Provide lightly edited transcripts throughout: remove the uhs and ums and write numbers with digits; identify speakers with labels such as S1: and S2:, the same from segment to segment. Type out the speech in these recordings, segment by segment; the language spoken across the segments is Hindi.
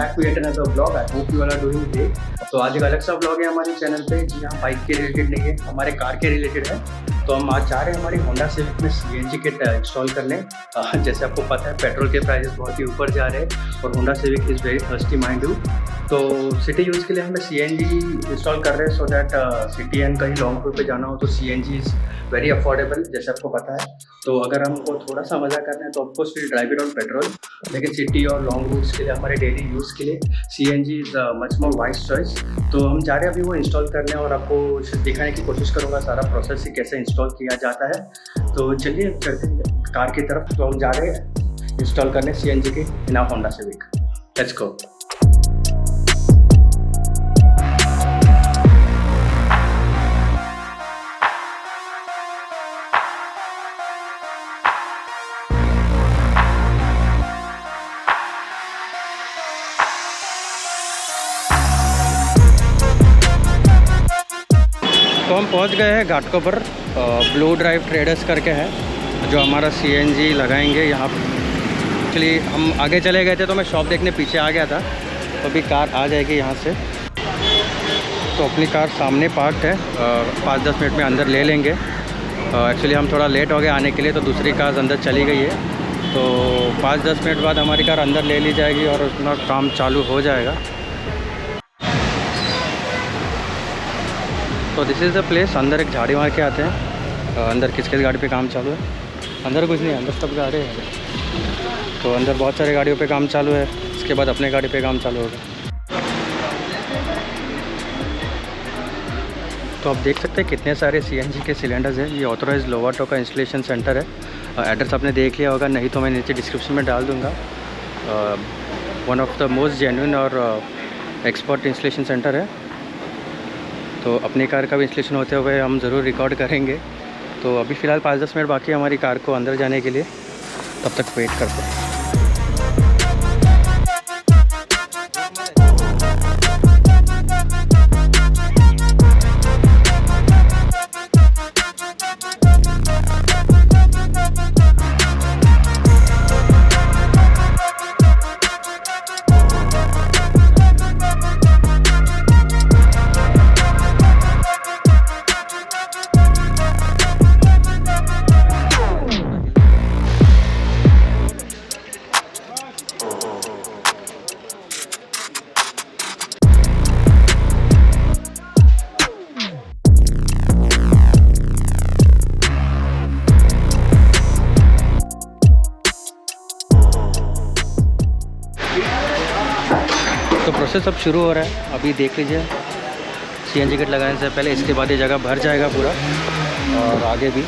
S1: Back to yet another blog. I hope you are doing great. तो आज एक अलग सा ब्लॉग है हमारे चैनल पे, जी हाँ, बाइक के रिलेटेड नहीं है, हमारे कार के रिलेटेड है। तो हम आज चाह रहे हैं हमारी होंडा सिविक में CNG किट इंस्टॉल करने। जैसे आपको पता है पेट्रोल के प्राइसेस बहुत ही ऊपर जा रहे हैं और Honda civic is very thirsty mind you. तो सिटी यूज़ के लिए हमें CNG इंस्टॉल कर रहे हैं सो दैट सिटी एंड कहीं लॉन्ग टूर पे जाना हो तो CNG इज़ वेरी अफोर्डेबल, जैसे आपको पता है। तो अगर हमको थोड़ा सा मज़ा करना है तो of course will drive it on petrol, लेकिन सिटी और लॉन्ग रूट्स के लिए हमारे डेली यूज़ के लिए CNG is much more wise choice. तो हम जा रहे हैं अभी वो इंस्टॉल करने और आपको दिखाने की कोशिश करूँगा सारा प्रोसेस ही कैसे इंस्टॉल किया जाता है। तो चलिए चलते हैं कार की तरफ। तो हम जा रहे हैं इंस्टॉल करने CNG की in our Honda Civic. Let's go. तो हम पहुंच गए हैं घाटकोपर। ब्लू ड्राइव ट्रेडर्स करके है जो हमारा CNG लगाएंगे यहाँ। एक्चुअली हम आगे चले गए थे तो मैं शॉप देखने पीछे आ गया था, तो अभी कार आ जाएगी यहाँ से। तो अपनी कार सामने पार्क्ड है, 5-10 मिनट में अंदर ले लेंगे। एक्चुअली हम थोड़ा लेट हो गए आने के लिए, तो दूसरी कार अंदर चली गई है। तो 5-10 मिनट बाद हमारी कार अंदर ले ली जाएगी और अपना काम चालू हो जाएगा। तो दिस इज़ द प्लेस। अंदर एक झाड़ी मार के आते हैं। अंदर किस गाड़ी पे काम चालू है? अंदर कुछ नहीं, अंदर सब गाड़ी है। तो अंदर बहुत सारे गाड़ियों पे काम चालू है, इसके बाद अपने गाड़ी पे काम चालू होगा। तो आप देख सकते हैं कितने सारे CNG के सिलेंडर्स हैं। ये ऑथोराइज्ड लोवाटो का इंस्टॉलेशन सेंटर है। एड्रेस आपने देख लिया होगा, नहीं तो मैं नीचे डिस्क्रिप्शन में डाल दूँगा। One of the most genuine और एक्सपर्ट इंस्टॉलेशन सेंटर है। तो अपनी कार का भी इंस्टॉलेशन होते हुए हम ज़रूर रिकॉर्ड करेंगे। तो अभी फ़िलहाल 5-10 मिनट बाकी है हमारी कार को अंदर जाने के लिए, तब तक वेट करते हैं। तो प्रोसेस अब शुरू हो रहा है। अभी देख लीजिए, CNG किट लगाने से पहले इसके बाद ये जगह भर जाएगा पूरा, और आगे भी।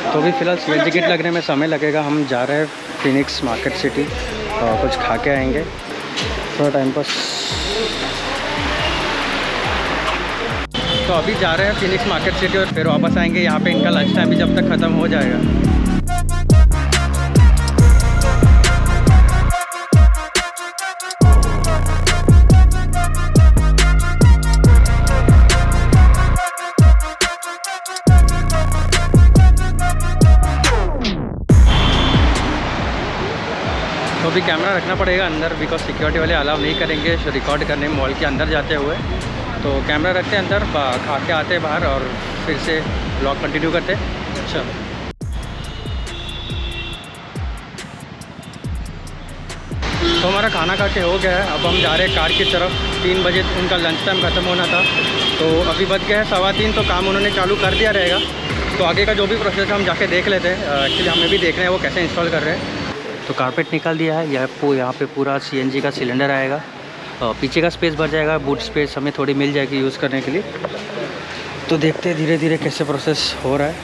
S1: तो अभी फ़िलहाल CNG किट लगने में समय लगेगा। हम जा रहे हैं फिनिक्स मार्केट सिटी और कुछ खा के आएंगे, थोड़ा टाइम पास। तो अभी जा रहे हैं फिनिक्स मार्केट सिटी और फिर वापस आएंगे यहाँ पे। इनका लंच टाइम भी जब तक ख़त्म हो जाएगा। तो अभी कैमरा रखना पड़ेगा अंदर, बिकॉज सिक्योरिटी वाले अलाउ नहीं करेंगे रिकॉर्ड करने मॉल के अंदर जाते हुए। तो कैमरा रखते हैं अंदर, खा के आते हैं बाहर और फिर से ब्लॉग कंटिन्यू करते हैं। चलो। तो हमारा खाना खा के हो गया है। अब हम जा रहे हैं कार की तरफ। 3 बजे उनका लंच टाइम ख़त्म होना था, तो अभी बज गए हैं 2:15। तो काम उन्होंने चालू कर दिया रहेगा। तो आगे का जो भी प्रोसेस है हम जाके देख लेते हैं। एक्चुअली हमें भी देखना है वो कैसे इंस्टॉल कर रहे हैं। तो कारपेट निकाल दिया है। यहाँ पे पूरा CNG का सिलेंडर आएगा। पीछे का स्पेस भर जाएगा, बूट स्पेस हमें थोड़ी मिल जाएगी यूज़ करने के लिए। तो देखते हैं धीरे धीरे कैसे प्रोसेस हो रहा है।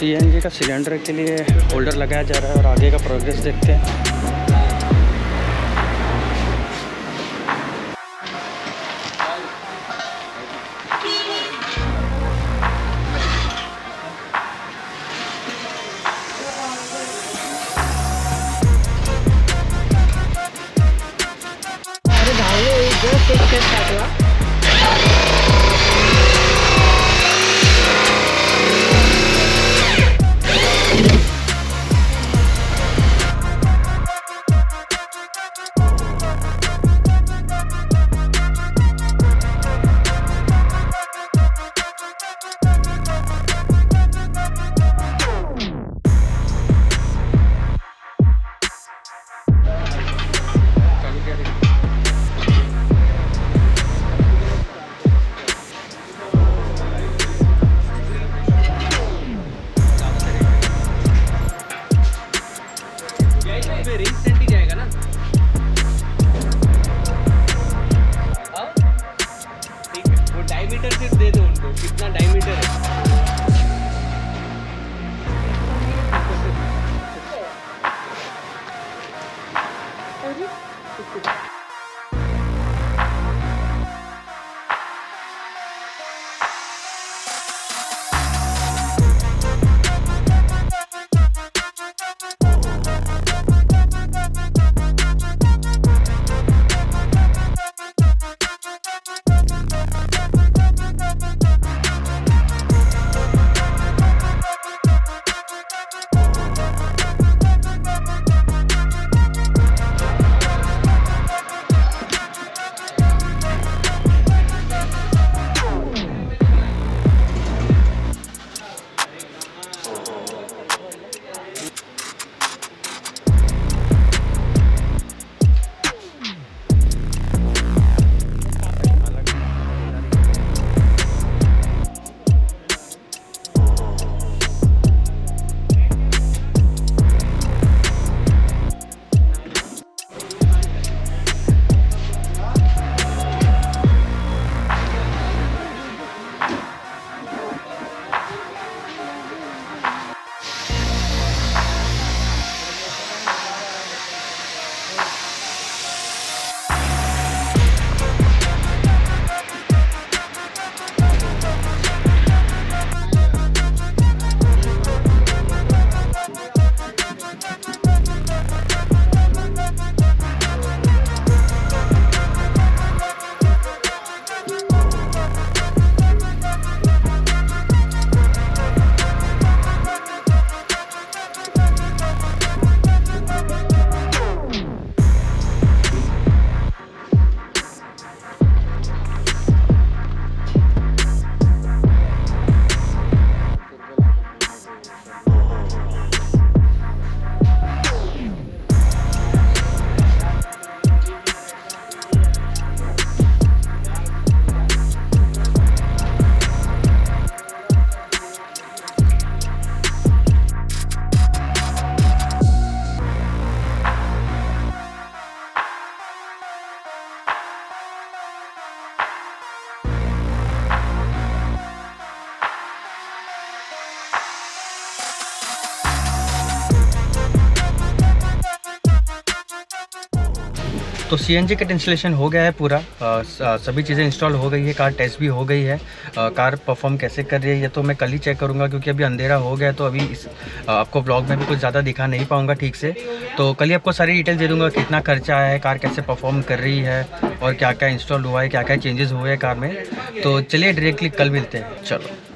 S1: सीएनजी का सिलेंडर के लिए होल्डर लगाया जा रहा है और आगे का प्रोग्रेस देखते हैं। तो सीएनजी किट इंस्टॉलेशन हो गया है पूरा, सभी चीज़ें इंस्टॉल हो गई है, कार टेस्ट भी हो गई है। कार परफॉर्म कैसे कर रही है ये तो मैं कल ही चेक करूंगा, क्योंकि अभी अंधेरा हो गया तो अभी आपको व्लॉग में भी कुछ ज़्यादा दिखा नहीं पाऊंगा ठीक से। तो कल ही आपको सारी डिटेल्स दे दूंगा, कितना खर्चा है, कार कैसे परफॉर्म कर रही है और क्या क्या इंस्टॉल हुआ है, क्या क्या चेंजेस हुए हैं कार में। तो चलिए डायरेक्टली कल मिलते हैं, चलो।